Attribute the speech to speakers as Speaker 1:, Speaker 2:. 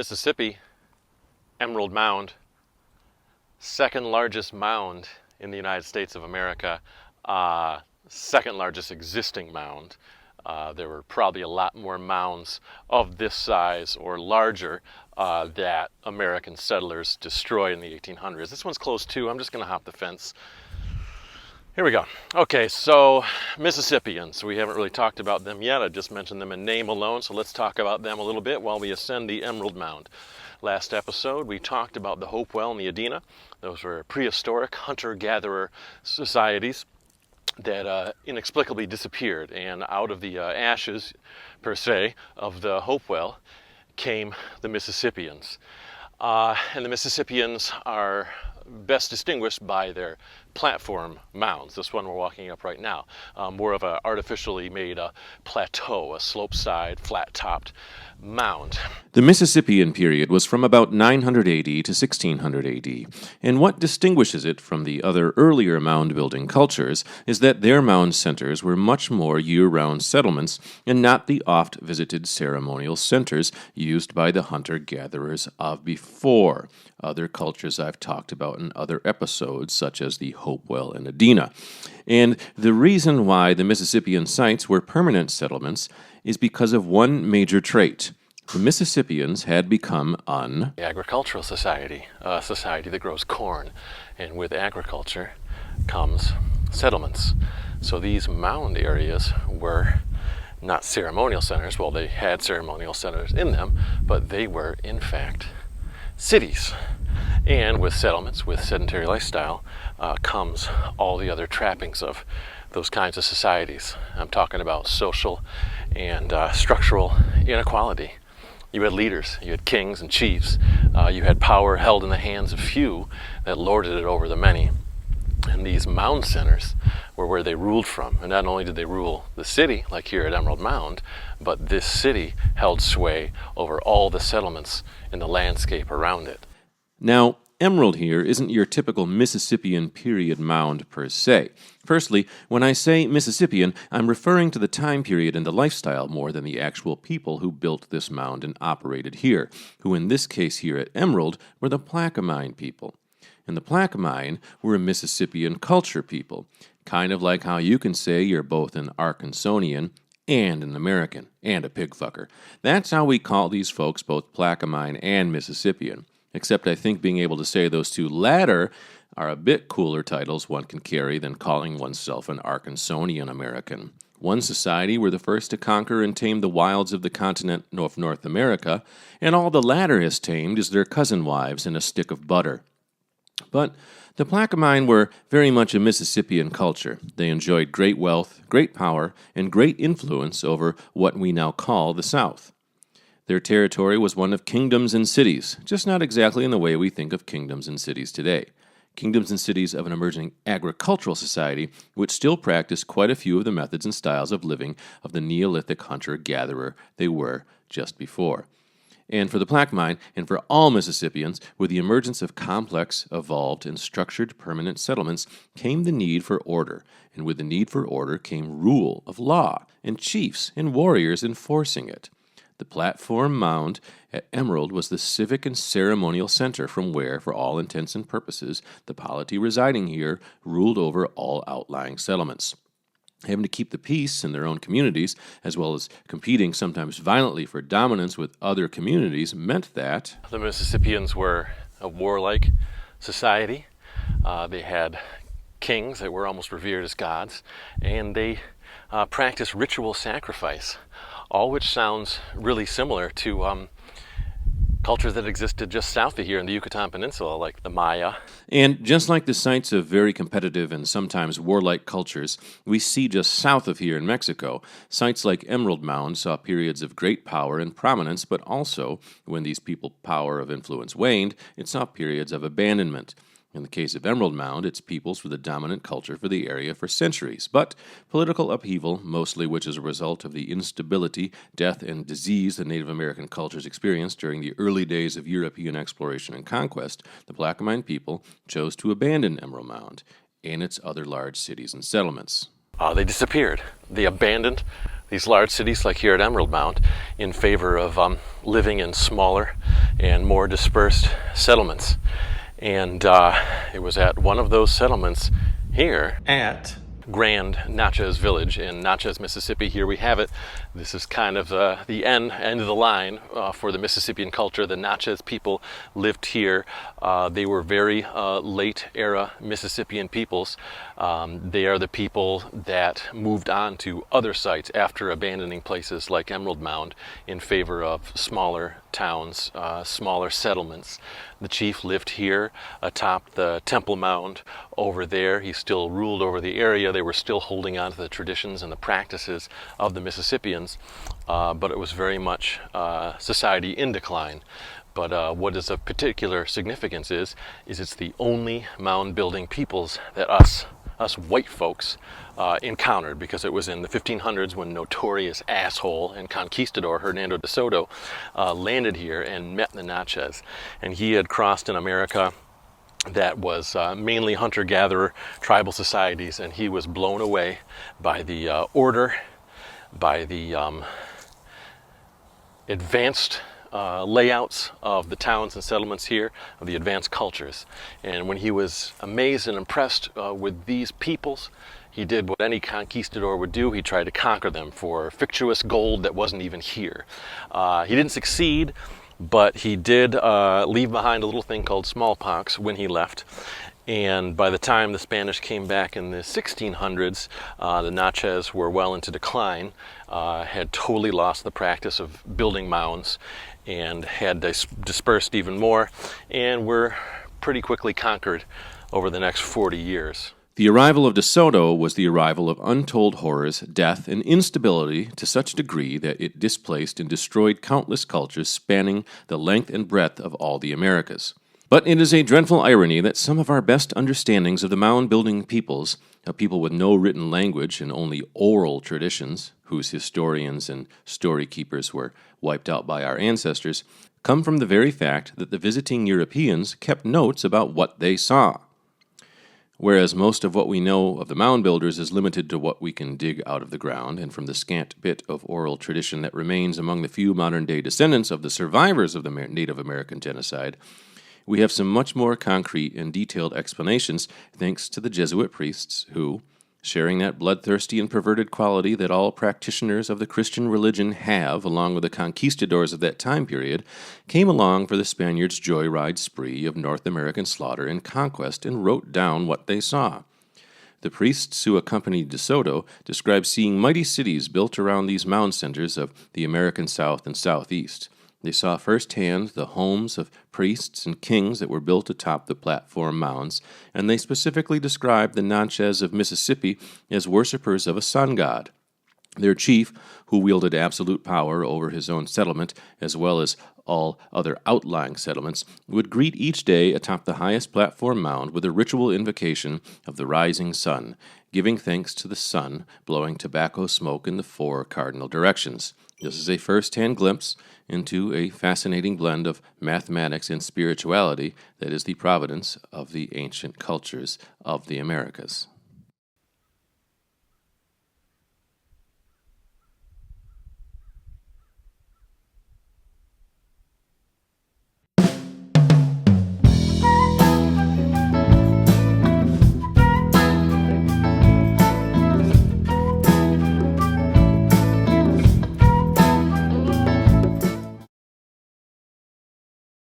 Speaker 1: Mississippi, Emerald Mound, second largest mound in the United States of America, second largest existing mound. There were probably a lot more mounds of this size or larger that American settlers destroyed in the 1800s. This one's close too. I'm just going to hop the fence. Here we go. Okay, so Mississippians. We haven't really talked about them yet. I just mentioned them in name alone, so let's talk about them a little bit while we ascend the Emerald Mound. Last episode, we talked about the Hopewell and the Adena. Those were prehistoric hunter-gatherer societies that inexplicably disappeared, and out of the ashes, per se, of the Hopewell came the Mississippians. And the Mississippians are best distinguished by their platform mounds. This one we're walking up right now, more of an artificially made plateau, a slope-side, flat-topped mound.
Speaker 2: The Mississippian period was from about 900 AD to 1600 AD, and what distinguishes it from the other earlier mound-building cultures is that their mound centers were much more year-round settlements and not the oft-visited ceremonial centers used by the hunter-gatherers of before. Other cultures I've talked about in other episodes, such as the Hopewell and Adena. And the reason why the Mississippian sites were permanent settlements is because of one major trait. The Mississippians had become an
Speaker 1: agricultural society, a society that grows corn, and with agriculture comes settlements. So these mound areas were not ceremonial centers. Well, they had ceremonial centers in them, but they were, in fact, cities. And with settlements, with sedentary lifestyle, comes all the other trappings of those kinds of societies. I'm talking about social and structural inequality. You had leaders, you had kings and chiefs, you had power held in the hands of few that lorded it over the many. And these mound centers were where they ruled from. And not only did they rule the city, like here at Emerald Mound, but this city held sway over all the settlements in the landscape around it.
Speaker 2: Now, Emerald here isn't your typical Mississippian period mound per se. Firstly, when I say Mississippian, I'm referring to the time period and the lifestyle more than the actual people who built this mound and operated here, who in this case here at Emerald were the Plaquemine people. And the Plaquemine were a Mississippian culture people, kind of like how you can say you're both an Arkansonian and an American, and a pigfucker. That's how we call these folks both Plaquemine and Mississippian. Except I think being able to say those two latter are a bit cooler titles one can carry than calling oneself an Arkansonian American. One society were the first to conquer and tame the wilds of the continent of North America, and all the latter has tamed is their cousin wives and a stick of butter. But the Plaquemine were very much a Mississippian culture. They enjoyed great wealth, great power, and great influence over what we now call the South. Their territory was one of kingdoms and cities, just not exactly in the way we think of kingdoms and cities today. Kingdoms and cities of an emerging agricultural society which still practiced quite a few of the methods and styles of living of the Neolithic hunter-gatherer they were just before. And for the Plaquemine, and for all Mississippians, with the emergence of complex, evolved, and structured permanent settlements came the need for order, and with the need for order came rule of law, and chiefs and warriors enforcing it. The platform mound at Emerald was the civic and ceremonial center from where, for all intents and purposes, the polity residing here ruled over all outlying settlements. Having to keep the peace in their own communities, as well as competing sometimes violently for dominance with other communities, meant that
Speaker 1: the Mississippians were a warlike society. They had kings that were almost revered as gods, and they practiced ritual sacrifice, all which sounds really similar to cultures that existed just south of here in the Yucatan Peninsula, like the Maya.
Speaker 2: And just like the sites of very competitive and sometimes warlike cultures we see just south of here in Mexico, sites like Emerald Mound saw periods of great power and prominence, but also, when these people's power of influence waned, it saw periods of abandonment. In the case of Emerald Mound, its peoples were the dominant culture for the area for centuries, but political upheaval, mostly which is a result of the instability, death, and disease the Native American cultures experienced during the early days of European exploration and conquest, the Plaquemine people chose to abandon Emerald Mound and its other large cities and settlements.
Speaker 1: They disappeared. They abandoned these large cities like here at Emerald Mound in favor of living in smaller and more dispersed settlements. And it was at one of those settlements here at Grand Natchez Village in Natchez, Mississippi. Here we have it. This is kind of the end of the line for the Mississippian culture. The Natchez people lived here. They were very late era Mississippian peoples. They are the people that moved on to other sites after abandoning places like Emerald Mound in favor of smaller towns, smaller settlements. The chief lived here atop the Temple Mound over there. He still ruled over the area. They were still holding on to the traditions and the practices of the Mississippians, but it was very much society in decline. But what is of particular significance is it's the only mound building peoples that us white folks encountered, because it was in the 1500s when notorious asshole and conquistador Hernando de Soto landed here and met the Natchez. And he had crossed an America that was mainly hunter-gatherer tribal societies, and he was blown away by the order, by the advanced layouts of the towns and settlements here, of the advanced cultures. And when he was amazed and impressed with these peoples, he did what any conquistador would do. He tried to conquer them for fictitious gold that wasn't even here. He didn't succeed, but he did leave behind a little thing called smallpox when he left. And by the time the Spanish came back in the 1600s, the Natchez were well into decline, had totally lost the practice of building mounds, and had dispersed even more, and were pretty quickly conquered over the next 40 years.
Speaker 2: The arrival of De Soto was the arrival of untold horrors, death, and instability to such a degree that it displaced and destroyed countless cultures spanning the length and breadth of all the Americas. But it is a dreadful irony that some of our best understandings of the mound-building peoples, a people with no written language and only oral traditions, whose historians and story keepers were wiped out by our ancestors, come from the very fact that the visiting Europeans kept notes about what they saw. Whereas most of what we know of the mound builders is limited to what we can dig out of the ground, and from the scant bit of oral tradition that remains among the few modern-day descendants of the survivors of the Native American genocide, we have some much more concrete and detailed explanations thanks to the Jesuit priests who, sharing that bloodthirsty and perverted quality that all practitioners of the Christian religion have, along with the conquistadors of that time period, came along for the Spaniards' joyride spree of North American slaughter and conquest and wrote down what they saw. The priests who accompanied De Soto described seeing mighty cities built around these mound centers of the American South and Southeast. They saw firsthand the homes of priests and kings that were built atop the platform mounds, and they specifically described the Natchez of Mississippi as worshippers of a sun god. Their chief, who wielded absolute power over his own settlement as well as all other outlying settlements, would greet each day atop the highest platform mound with a ritual invocation of the rising sun, giving thanks to the sun, blowing tobacco smoke in the 4 cardinal directions. This is a first-hand glimpse into a fascinating blend of mathematics and spirituality that is the providence of the ancient cultures of the Americas.